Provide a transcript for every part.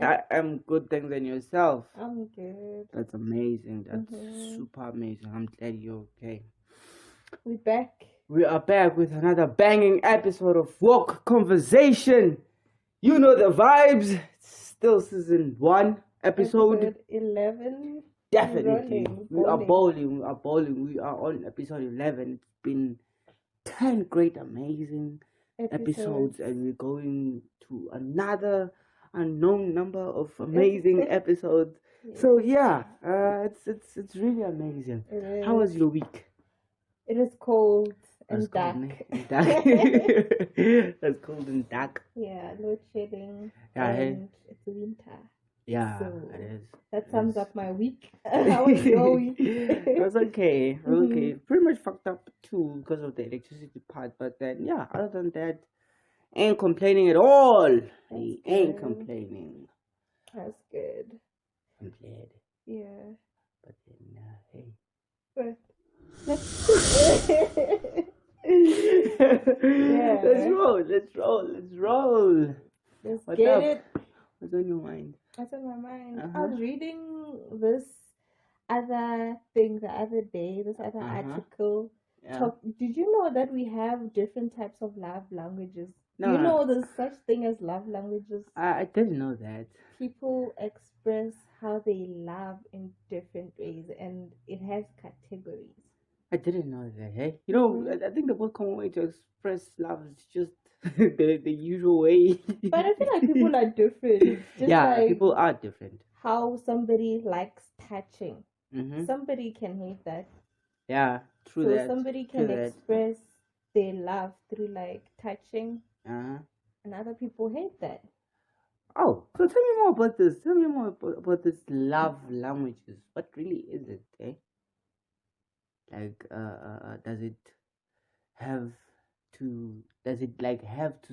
I'm good, thanks, and yourself. I'm good. That's amazing. That's Mhm. super amazing. I'm glad you're okay. We back. We are back with another banging episode of Woke Conversation. You know the vibes. It's still season 1, episode. 11. Definitely. We're We are bowling. bowling. We are on episode 11. It's been 10 great, amazing episodes, and we're going to another unknown number of amazing episodes. So yeah, it's really amazing. How was your week? It is cold and Cold, dark. That's cold and dark. Yeah, load shedding. Yeah, and it's winter. Yeah, So it is. that sums up my week. How was your week? It was okay. It was okay. Pretty much fucked up too because of the electricity part, but then yeah, other than that, ain't complaining at all. I ain't complaining. That's good. I'm glad. Yeah. But then, hey. But Let's roll. Let's get it. What's on your mind? What's on my mind? I was reading this other thing the other day, this other article. Yeah. Did you know that we have different types of love languages? No, you know there's such thing as love languages? I didn't know that. People express how they love in different ways, and it has categories. I didn't know that. Hey, you know, I think the most common way to express love is just the usual way. But I feel like people are different. Just like people are different. How somebody likes touching. Mm-hmm. Somebody can hate that. Yeah, true so that. Somebody can express their love through like touching. And other people hate that. Oh, so tell me more about this. Tell me more about this love languages. What really is it, eh? Like, does it have to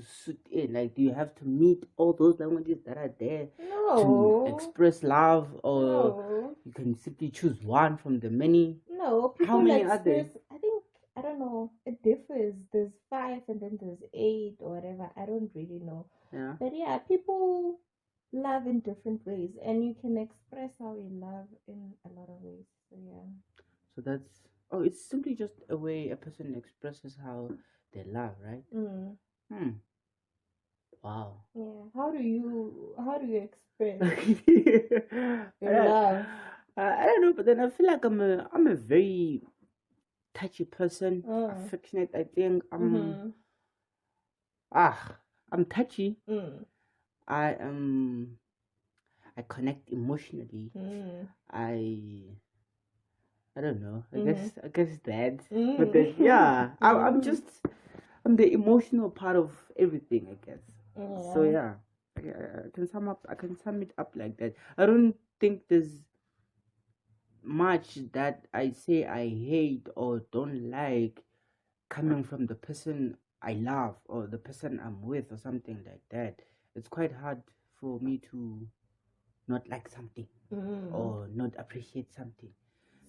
suit in? Like, do you have to meet all those languages that are there to express love, or you can simply choose one from the many? No, people how many are there? I don't know. It differs. There's 5 and then there's 8 or whatever. I don't really know. Yeah. But yeah, people love in different ways, and you can express how you love in a lot of ways. So yeah. So that's it's simply just a way a person expresses how they love, right? Wow. Yeah. How do you express your love? I don't know, but then I feel like I'm a very touchy person, affectionate. I think I'm touchy. I connect emotionally. I don't know. I guess that. But then I'm the emotional part of everything, I guess. Yeah. So yeah, I can sum it up like that. I don't think there's much that I say I hate or don't like coming from the person I love or the person I'm with or something like that. It's quite hard for me to not like something or not appreciate something.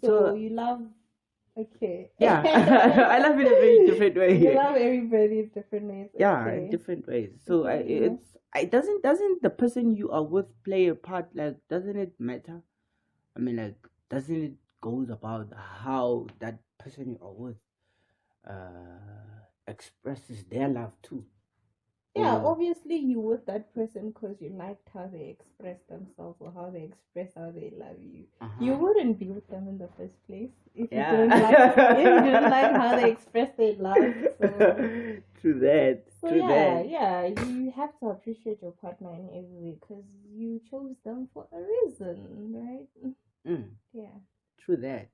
So you love. Okay. Yeah, I love it in a very different way. You love everybody in different ways. Yeah, in different ways. So doesn't the person you are with play a part? Like, doesn't it matter? I mean, like, doesn't it goes about how that person you are with expresses their love too? Yeah, obviously you with that person because you liked how they express themselves or how they express how they love you. You wouldn't be with them in the first place if you didn't like how they express their love. So. True that. So yeah, you have to appreciate your partner in every way because you chose them for a reason, right? Yeah. True that.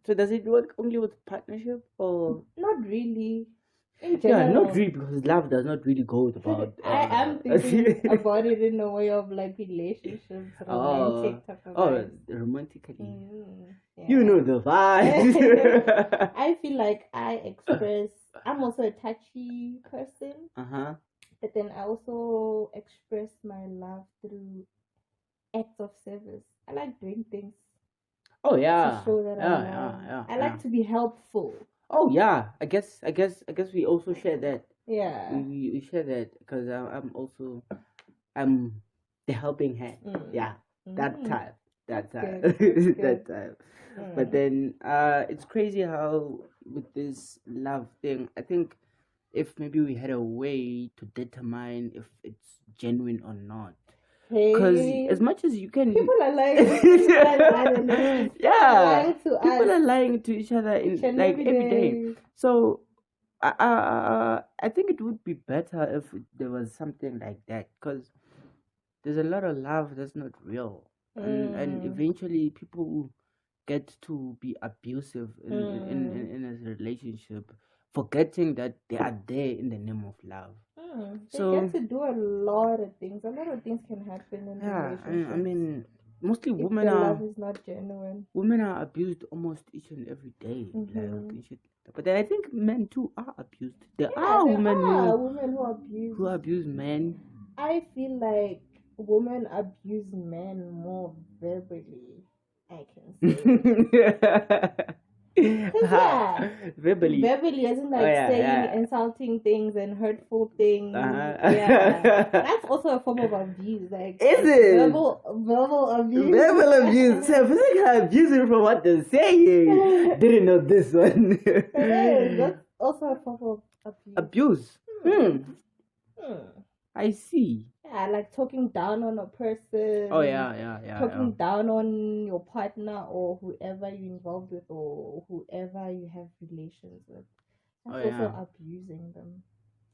So does it work only with partnership or not really? Yeah, not really, because love does not really go about. I am thinking about it in a way of like relationships, romantic type of vibes. Romantically. Yeah. You know the vibe. I feel like I'm also a touchy person. But then I also express my love through acts of service. I like doing things. Oh yeah. To show that I like to be helpful. Oh yeah, I guess we also share that. Yeah, we share that because I'm the helping hand. Yeah, that type. That type. Good. That type. But then it's crazy how with this love thing, I think if maybe we had a way to determine if it's genuine or not. Because as much as you can, people are lying to yeah, to people us. are lying to each other in like every day. So I think it would be better if there was something like that, because there's a lot of love that's not real, and eventually people get to be abusive in a relationship, forgetting that they are there in the name of love. They get to do a lot of things. A lot of things can happen in relationships. I mean, mostly if women the are love is not genuine. Women are abused almost each and every day, like and shit. But then I think men too are abused. There are women who abuse men. I feel like women abuse men more verbally. I can say. Verbally isn't like saying insulting things and hurtful things. That's also a form of abuse. Like, is it verbal abuse? Verbal abuse. So physical abuse from what they're saying. Didn't know this one. That's also a form of abuse. I see. Yeah, like talking down on a person. Oh yeah. Talking down on your partner or whoever you're involved with or whoever you have relations with. That's also abusing them,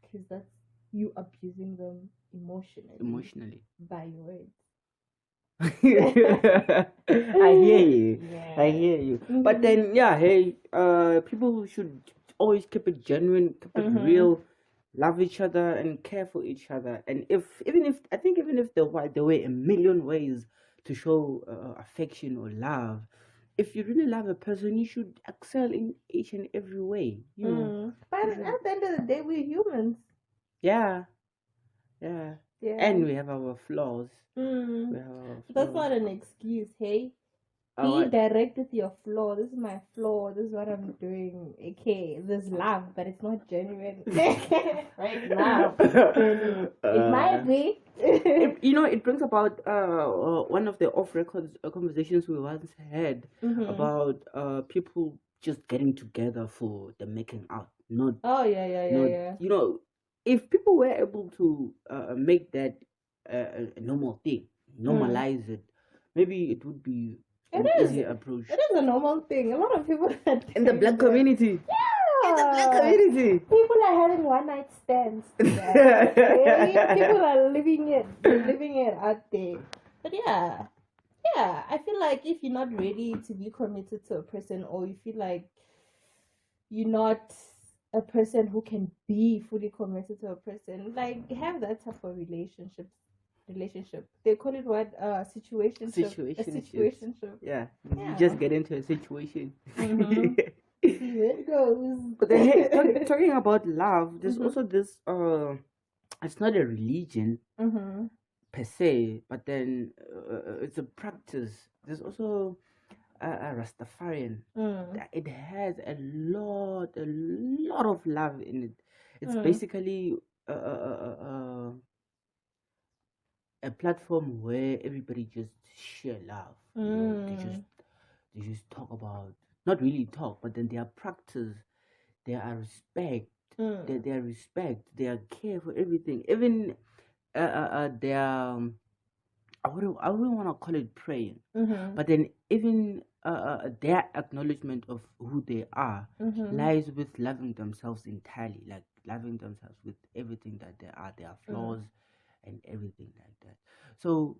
because that's you abusing them emotionally by your words. I hear you. I hear you. But then people should always keep it genuine, keep it real, love each other and care for each other. And even if there were a million ways to show affection or love, if you really love a person, you should excel in each and every way. You know. But at the end of the day, we're humans. Yeah. And we have our flaws. That's not an excuse, hey? Be direct with your flaw. This is my flaw. This is what I'm doing. Okay, there's love, but it's not genuine right now. It might be. It brings about one of the off-record conversations we once had about people just getting together for the making out. Not. Oh yeah. If people were able to make that a normal thing, normalize it, maybe it would be an easier approach. It is a normal thing. A lot of people in the black community. Yeah. In the black community. People are having one night stands. People are living it out there. But yeah, I feel like if you're not ready to be committed to a person, or you feel like you're not a person who can be fully committed to a person, like have that type of relationship. They call it what? Situationship. Yeah. You just get into a situation. There it goes. But then, talking about love, there's also this. It's not a religion per se, but then it's a practice. There's also a Rastafarian. It has a lot of love in it. It's basically a platform where everybody just share love. They just talk about, not really talk, but then they are practice. They are respect. They are respect. They are care for everything. Even they are. I wouldn't want to call it praying, but then even their acknowledgement of who they are lies with loving themselves entirely, like loving themselves with everything that they are, their flaws and everything like that. So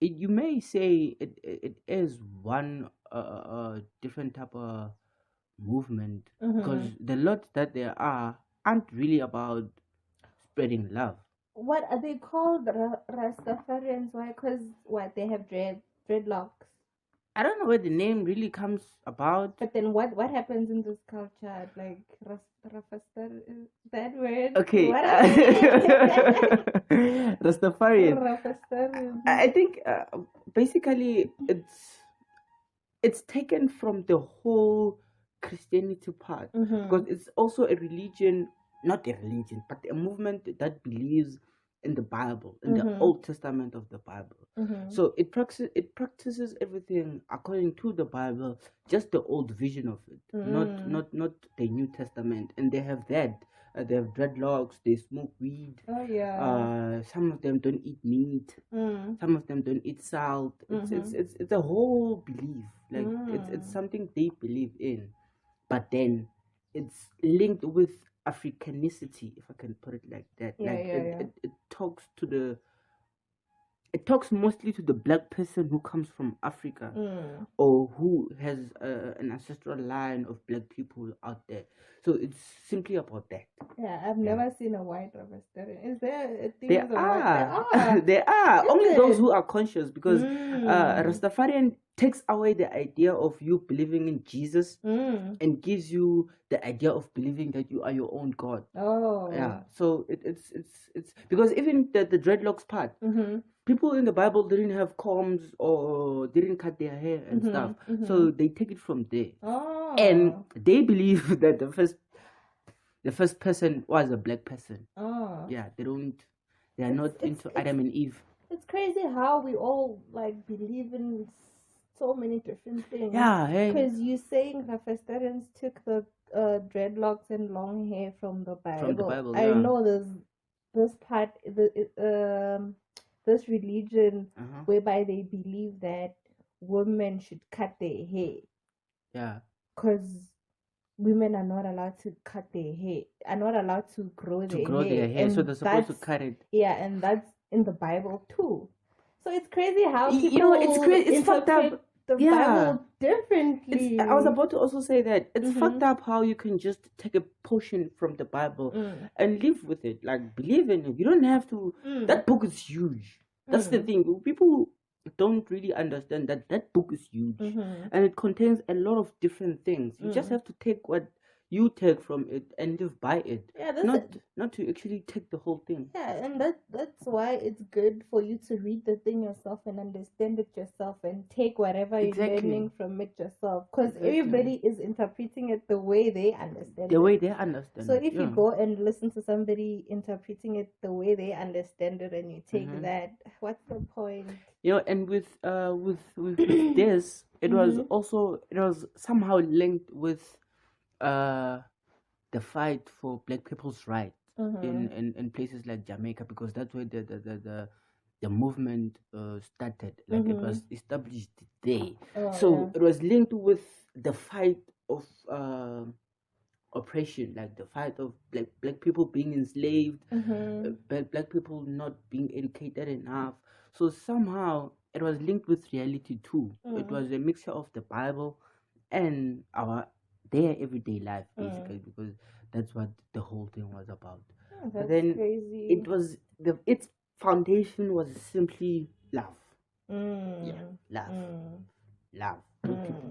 you may say it is one different type of movement, because the lots that there aren't really about spreading love. What are they called? Rastafarians? Why? Because they have dreadlocks. I don't know where the name really comes about. But then what happens in this culture? Like Rastafarian, is that word? Okay. Rastafarian. Rastafarian. I think basically it's taken from the whole Christianity part, because it's also a religion, not a religion, but a movement that believes in the Bible, in the Old Testament of the Bible. So it practices everything according to the Bible, just the old vision of it, not the New Testament. And they have that. They have dreadlocks. They smoke weed. Oh yeah. Some of them don't eat meat. Some of them don't eat salt. It's a whole belief. Like it's something they believe in, but then it's linked with Africanicity, if I can put it like that. It talks to the. It talks mostly to the black person who comes from Africa or who has an ancestral line of black people out there. So it's simply about that. Yeah, I've never seen a white Rastafarian. Is there a thing? There are. There are. Only those who are conscious, because Rastafarian takes away the idea of you believing in Jesus and gives you the idea of believing that you are your own God. Oh. Yeah. So it's because even the dreadlocks part, people in the Bible didn't have combs or didn't cut their hair and stuff. So they take it from there. Oh. And they believe that the first person was a black person. Oh. Yeah, they are not into Adam and Eve. It's crazy how we all like believe in so many different things. Yeah, because you're saying Rastafarians took the dreadlocks and long hair from the Bible. From the Bible, yeah. I know there's this part, this religion whereby they believe that women should cut their hair. Yeah. Because women are not allowed to cut their hair, are not allowed to grow their hair. So they're supposed to cut it. Yeah, and that's in the Bible too. So it's crazy how people it's crazy. It's fucked up. The Bible differently. I was about to also say that it's fucked up how you can just take a portion from the Bible and live with it, like believe in it. You don't have to. That book is huge. That's the thing. People don't really understand that book is huge and it contains a lot of different things. You just have to take what you take from it and live by it. Yeah, not to actually take the whole thing. Yeah, and that's why it's good for you to read the thing yourself and understand it yourself and take whatever you're learning from it yourself. Because everybody is interpreting it the way they understand it. The way they understand it. So if you go and listen to somebody interpreting it the way they understand it and you take that, what's the point? And with this, it was somehow linked with the fight for black people's rights in places like Jamaica, because that's where the movement started. Like it was established there. It was linked with the fight of oppression, like the fight of black people being enslaved, black people not being educated enough. So somehow it was linked with reality too. It was a mixture of the Bible and their everyday life, basically, because that's what the whole thing was about. But then crazy. It was its foundation was simply love. Yeah, love.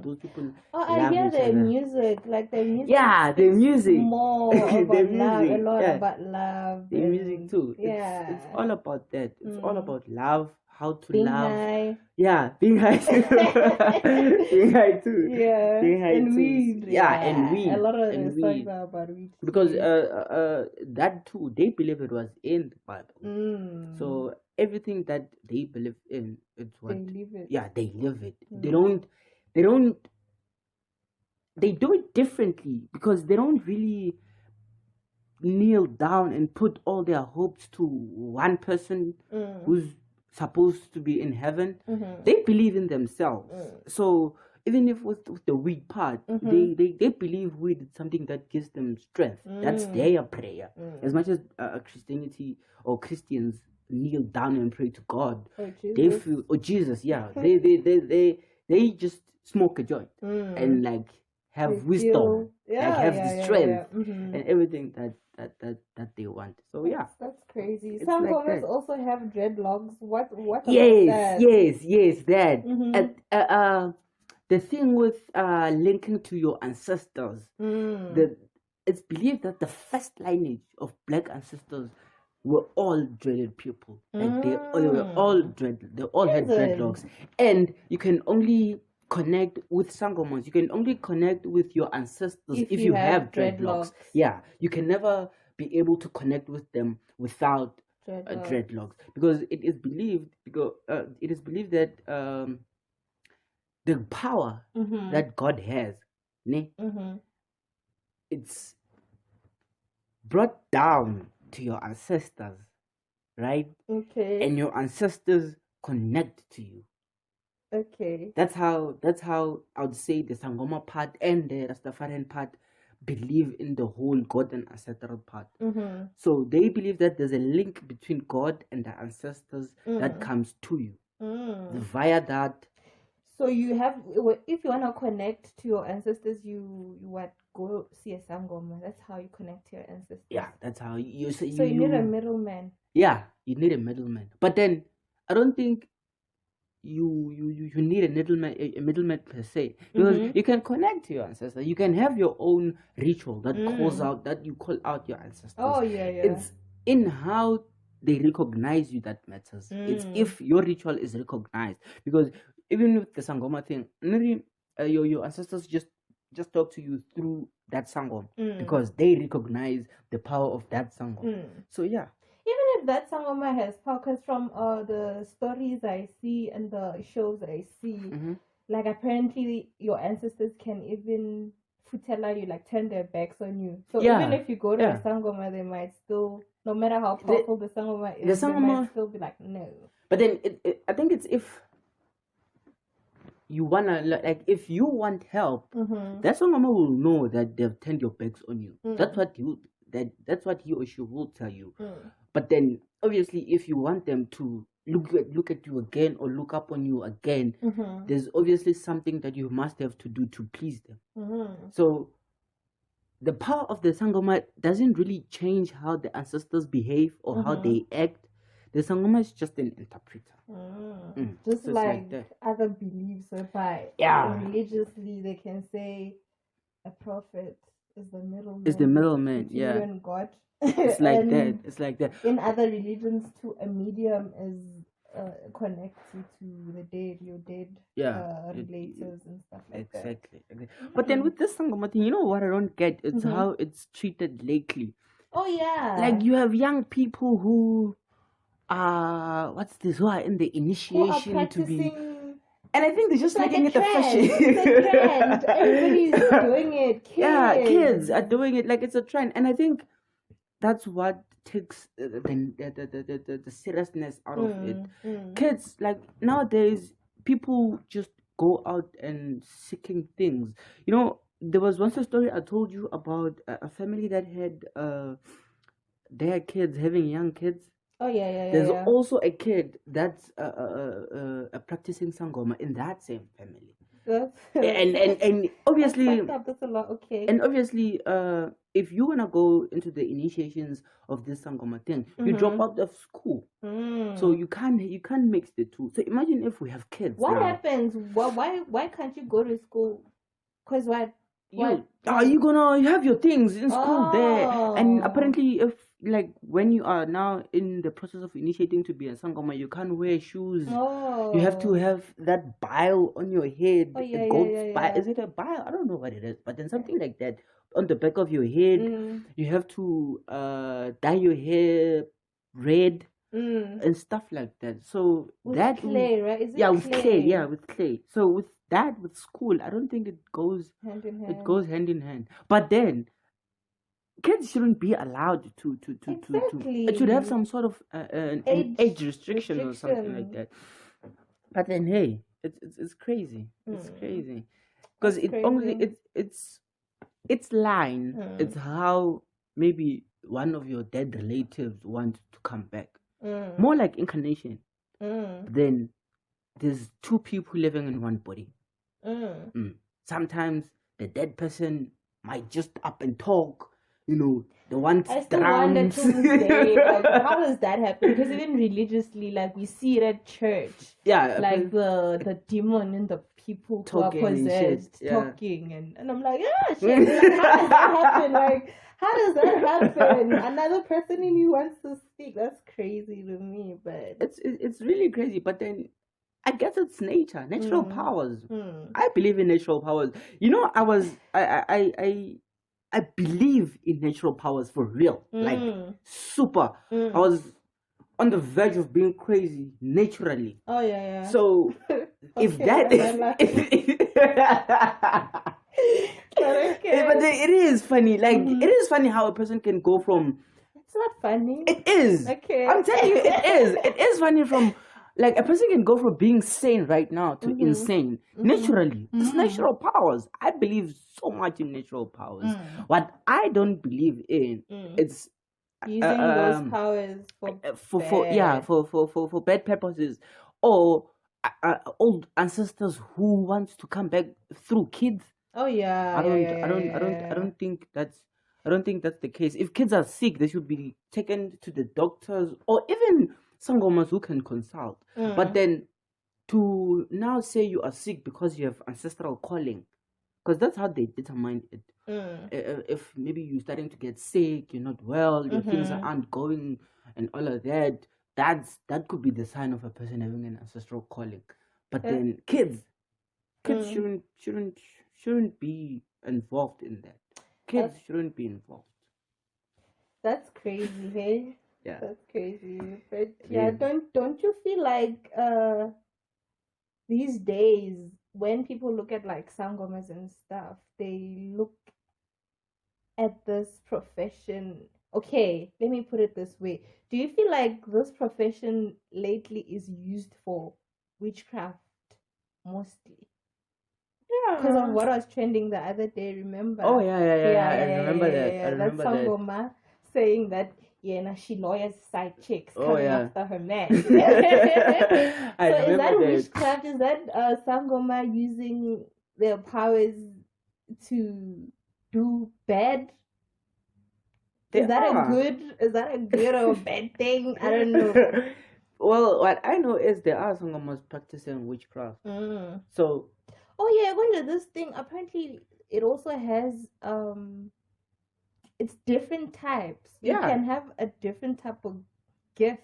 Those people. I hear their music, like their music. Yeah, their music. More about love, a lot about love. Their music too. Yeah, it's all about that. It's all about love. How to being love. High. Yeah, being high too. Being high too. Yeah. Being high and too. weed. Yeah, and weed. A lot of and songs are about weed. Because that too, they believe it was in the Bible. So everything that they believe in, it's what they live it. Yeah, they live it. They don't. They do it differently because they don't really kneel down and put all their hopes to one person who's supposed to be in heaven. They believe in themselves. So even if with the weed part, they believe weed is something that gives them strength. That's their prayer. As much as Christianity or Christians kneel down and pray to God, they feel Jesus. Yeah, they just smoke a joint and like have wisdom, have the strength and everything that they want. So that's crazy. Sangomas like also have dreadlocks. What yes, that. And the thing with linking to your ancestors, it's believed that the first lineage of black ancestors were all dreaded people. Like they were all dreaded. They all had dreadlocks, and you can only connect with Sangomas. You can only connect with your ancestors if you have dreadlocks. Yeah, you can never be able to connect with them without dreadlocks, because it is believed that the power that God has, it's brought down to your ancestors, right? Okay. And your ancestors connect to you. Okay. That's how I would say the Sangoma part and the Rastafarian part believe in the whole God and ancestral part. So they believe that there's a link between God and the ancestors that comes to you via that. So you have, if you want to connect to your ancestors, you go see a Sangoma. That's how you connect to your ancestors. Yeah, that's how you. So you need a middleman. Yeah, you need a middleman. But then I don't think you need a middleman per se, because you can connect to your ancestors. You can have your own ritual that you call out your ancestors. Oh yeah. It's in how they recognize you that matters. It's if your ritual is recognized, because even with the Sangoma thing, your ancestors just talk to you through that Sangoma because they recognize the power of that Sangoma. So yeah. Even if that Sangoma has power, because from the stories I see and the shows I see, like apparently your ancestors can even futela you, like turn their backs on you. So even if you go to a Sangoma, they might still, no matter how powerful the Sangoma is, they might still be like, no. But then I think it's if you wanna, like, if you want help, that Sangoma will know that they've turned your backs on you. That's what he or she will tell you. But then obviously if you want them to look at you again or look up on you again, there's obviously something that you must have to do to please them. So the power of the Sangoma doesn't really change how the ancestors behave or how they act. The Sangoma is just an interpreter. Just so like other beliefs, whereby religiously they can say a prophet is the middleman. Between you and God. It's like that. It's like that. In other religions, too, a medium is connects you to the dead, your dead relatives and stuff like that. Exactly. But then with this Sangoma thing, you know what I don't get? It's how it's treated lately. Oh yeah. Like you have young people who are who are in the initiation to be. And I think they're just looking at the fashion. It's a trend. Everybody's doing it. Kids are doing it like it's a trend. And I think that's what takes the seriousness out of it. Kids, like nowadays, people just go out and seeking things. You know, there was once a story I told you about a family that had their kids having young kids. Oh yeah. There's also a kid that's practicing Sangoma in that same family. And obviously that's a lot. Okay. And obviously, if you wanna go into the initiations of this Sangoma thing, you drop out of school, so you can't mix the two. So imagine if we have kids. What happens? Why can't you go to school? Cause what? You have your things in school there, and apparently if like when you are now in the process of initiating to be a Sangoma, you can't wear shoes. You have to have that bile on your head. Bile. Is it a bile? I don't know what it is, but then something like that on the back of your head. You have to dye your hair red and stuff like that. So with that clay, right? Is it with clay. With clay. So with that, with school, I don't think it goes hand in hand. It goes hand in hand. But then kids shouldn't be allowed to it should have some sort of an age restriction or something like that. But then hey, it's crazy. It's crazy because it's line. It's how maybe one of your dead relatives wants to come back. More like incarnation. Then there's two people living in one body. Sometimes the dead person might just up and talk. You know, the one I still wonder to this day, like, how does that happen? Because even religiously, like we see it at church. Yeah. Like the demon and the people who are possessed talking, and I'm like, shit. Like, how does that happen? Like, how does that happen? Another person in you wants to speak. That's crazy to me, but it's really crazy. But then I guess it's natural powers. I believe in natural powers. You know, I believe in natural powers for real, like super. on the verge of being crazy naturally. Oh yeah. So if that but it is funny. Like it is funny how a person can go from. It's not funny. It is. Okay. I'm telling you, it is. It is funny from. Like a person can go from being sane right now to insane naturally. It's natural powers. I believe so much in natural powers. What I don't believe in, it's using those powers for bad purposes, or old ancestors who want to come back through kids. Oh yeah. I don't think that's the case. If kids are sick, they should be taken to the doctors or even Sangomas who can consult. But then to now say you are sick because you have ancestral calling, because that's how they determine it. If maybe you're starting to get sick, you're not well, your things aren't going, and all of that, that could be the sign of a person having an ancestral calling. But then kids shouldn't be involved in that. Kids shouldn't be involved. That's crazy, hey? Yeah. That's crazy. But yeah, don't you feel like these days when people look at like sangomas and stuff, they look at this profession. Okay, let me put it this way. Do you feel like this profession lately is used for witchcraft mostly? Because of what was trending the other day, remember? Oh yeah. I remember that. I remember that Sangoma saying that she lawyers side chicks coming after her man. I so is that witchcraft? Is that Sangoma using their powers to do bad? Is that a good or a bad thing? I don't know. Well, what I know is there are Sangomas practicing witchcraft. So oh yeah, going to this thing, apparently it also has it's different types. You can have a different type of gift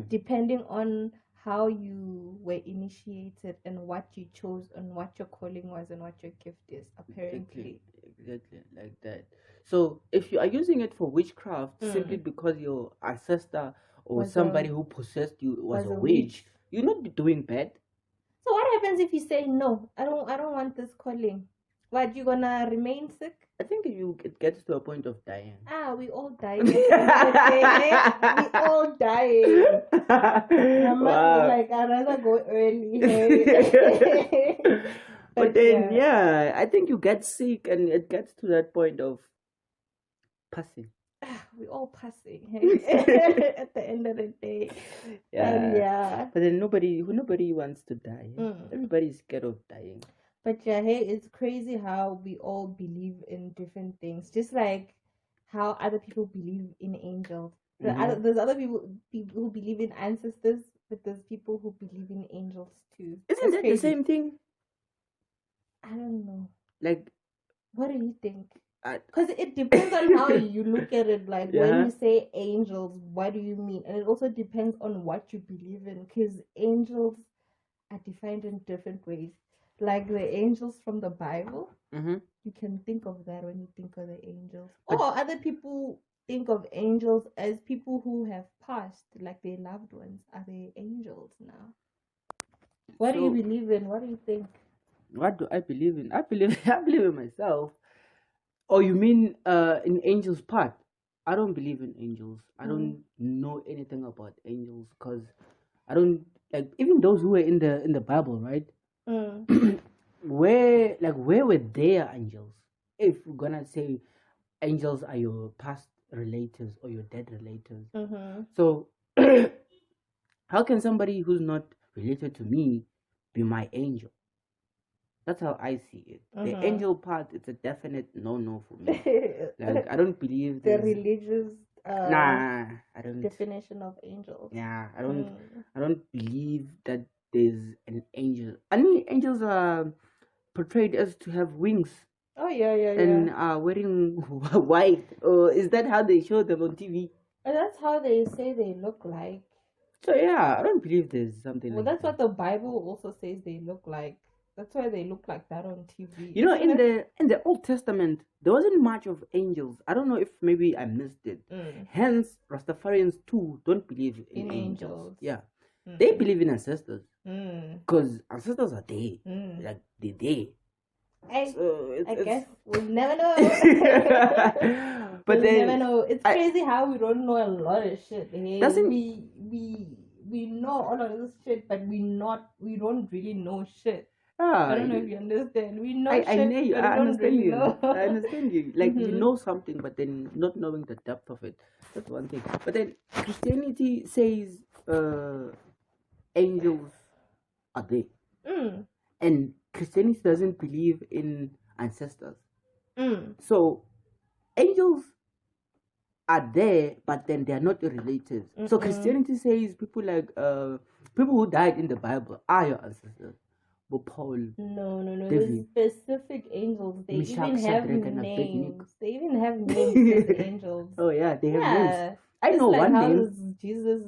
depending on how you were initiated and what you chose and what your calling was and what your gift is, apparently. Exactly like that. So if you are using it for witchcraft simply because your ancestor or somebody who possessed you was a witch, you're not doing bad. So what happens if you say no? I don't want this calling. What, you gonna remain sick? I think it gets to a point of dying. We all die. We all die. Wow. Like I'd rather go early. But then I think you get sick and it gets to that point of passing. We all passing at the end of the day. Yeah. But then nobody wants to die. Everybody's scared of dying. But yeah, hey, it's crazy how we all believe in different things. Just like how other people believe in angels. There's other people who believe in ancestors, but there's people who believe in angels too. Isn't that the same thing? I don't know. Like, what do you think? Because it depends on how you look at it. Like when you say angels, what do you mean? And it also depends on what you believe in. Because angels are defined in different ways. Like the angels from the Bible, you can think of that when you think of the angels. Or other people think of angels as people who have passed, like their loved ones. Are they angels now? What do you believe in? What do you think? What do I believe in? I believe in myself. Oh, you mean in angels' part? I don't believe in angels. I don't know anything about angels because I don't like even those who were in the Bible, right? Where were their angels? If we're gonna say angels are your past relatives or your dead relatives, so how can somebody who's not related to me be my angel? That's how I see it. The angel part, it's a definite no for me. Like I don't believe the religious I don't definition of angels. Yeah, I don't believe that there's an angel. I mean, angels are portrayed as to have wings. Oh yeah. And wearing white. Or is that how they show them on TV? That's how they say they look like. So yeah, I don't believe there's something. Well, that's what the Bible also says they look like. That's why they look like that on TV. You know, in the Old Testament, there wasn't much of angels. I don't know if maybe I missed it. Hence, Rastafarians too don't believe in angels. Yeah, they believe in ancestors because ancestors are there, like they're there. I guess we'll never know. But then never know. It's crazy how we don't know a lot of shit. Hey, we know all of this shit, but we don't really know shit. I don't know if you understand. We know shit, I know you. but I understand you. Know. I understand you. Like you know something, but then not knowing the depth of it. That's one thing. But then Christianity says angels are there, and Christianity doesn't believe in ancestors. So angels are there, but then they are not relatives. So Christianity says people like people who died in the Bible are your ancestors. But Paul, no. David, There's specific angels. They Meshach, even have Shadrach, and names. They even have names. Those angels. Oh yeah, they have names. I it's know like one how name. There's Jesus.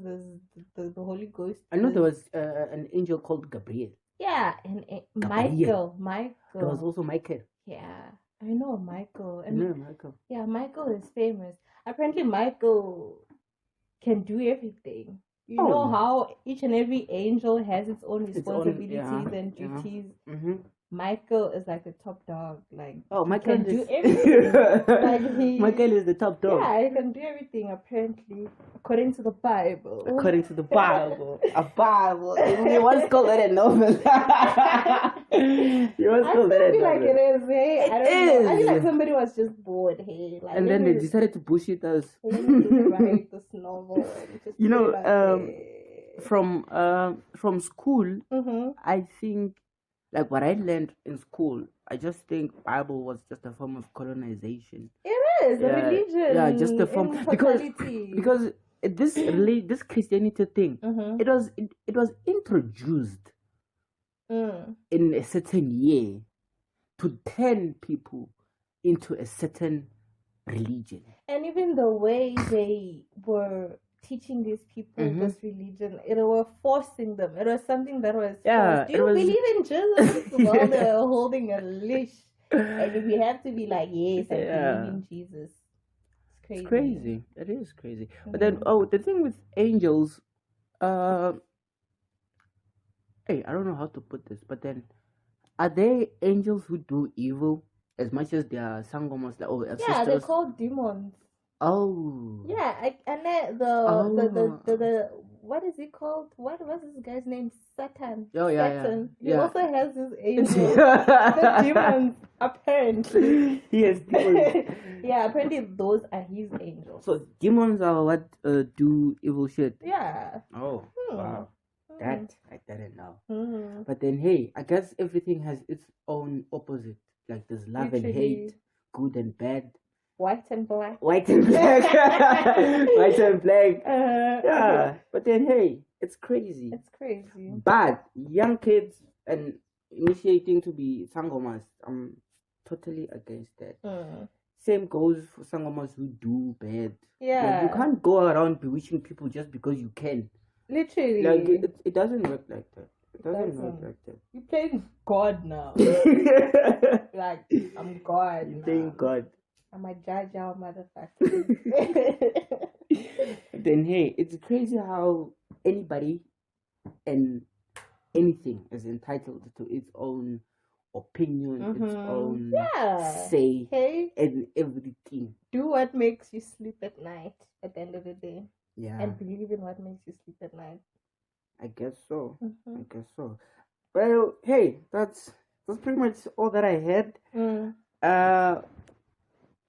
There's the Holy Ghost. I know there was an angel called Gabriel. Yeah, and Michael. There was also Michael. Yeah, I know Michael. And Michael. Yeah, Michael is famous. Apparently, Michael can do everything. You know how each and every angel has its own responsibilities and duties. Michael is like the top dog. Like Michael can do everything. Michael is the top dog. Yeah, he can do everything apparently, according to the Bible. According to the Bible, a Bible. You once called it a novel. You once called it a novel. Like it is. Hey, I don't know. I feel like somebody was just bored. Hey, like, and then they decided to bullshit us. Let me just write this novel. You know, from school, I think. Like what I learned in school, I just think Bible was just a form of colonization. It is a religion. Yeah, just a form because this Christianity thing, it was introduced in a certain year to turn people into a certain religion. And even the way they were teaching these people this religion, it was forcing them. It was something that was forced. Do you believe in Jesus? Well, they're holding a leash, and we have to be like, yes, I believe in Jesus. It's crazy. It is crazy. But then, the thing with angels, hey, I don't know how to put this, but then, are they angels who do evil as much as they are Sangomas or sisters? Yeah, they're called demons. Oh. Yeah, and then the what is it called? What was this guy's name? Satan. Oh yeah, Satan. Yeah. He also has his angels. The demons, apparently. He has demons. Yeah, apparently those are his angels. So demons are what do evil shit. Yeah. Oh wow. That I didn't know. But then hey, I guess everything has its own opposite. Like there's love and hate, good and bad. White and black. White and black. White and black. Yeah. But then hey, it's crazy. It's crazy. But young kids and initiating to be Sangomas, I'm totally against that. Same goes for Sangomas who do bad. Yeah. Like, you can't go around bewitching people just because you can. Literally. Like it doesn't work like that. It doesn't work like that. You're playing God now. Like, I'm God. You're playing God. I'm a Jaja motherfucker. Then hey, it's crazy how anybody and anything is entitled to its own opinion, its own say, and everything. Do what makes you sleep at night at the end of the day. Yeah. And believe in what makes you sleep at night. I guess so. I guess so. Well, hey, that's pretty much all that I had.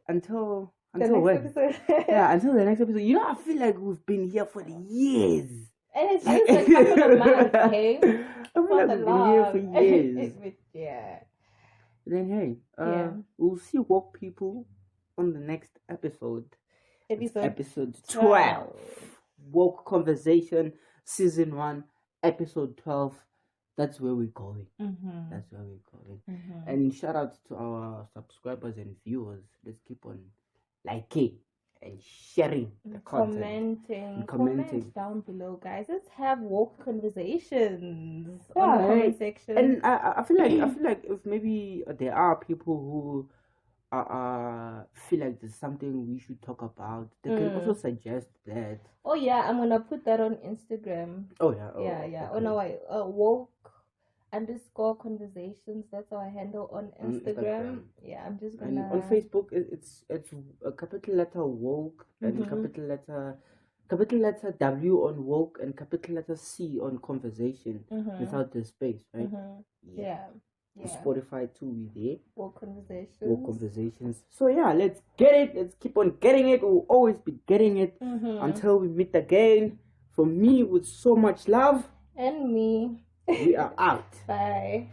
Until when? Yeah, until the next episode. You know, I feel like we've been here for years. And it's just a couple of months, okay? I feel like we've been here for years. Yeah. Then hey, we'll see woke people on the next episode. Episode 12. Woke Conversation, Season 1, Episode 12. That's where we're going. That's where we're going. And shout out to our subscribers and viewers. Let's keep on liking. and sharing the content. Comment down below, guys. Let's have woke conversations on the comment section. And I feel like if maybe there are people who feel like there's something we should talk about, they can also suggest that. Oh yeah, I'm gonna put that on Instagram. Oh yeah. Yeah. Okay. Oh no, woke_conversations. That's our handle on Instagram. Yeah, I'm just gonna. And on Facebook, it's a capital letter woke and capital letter W on woke and capital letter C on conversation without the space, right? Yeah. Spotify too, we there. Woke conversations. So yeah, let's get it. Let's keep on getting it. We'll always be getting it until we meet again. From me, with so much love. And me. We are out. Bye.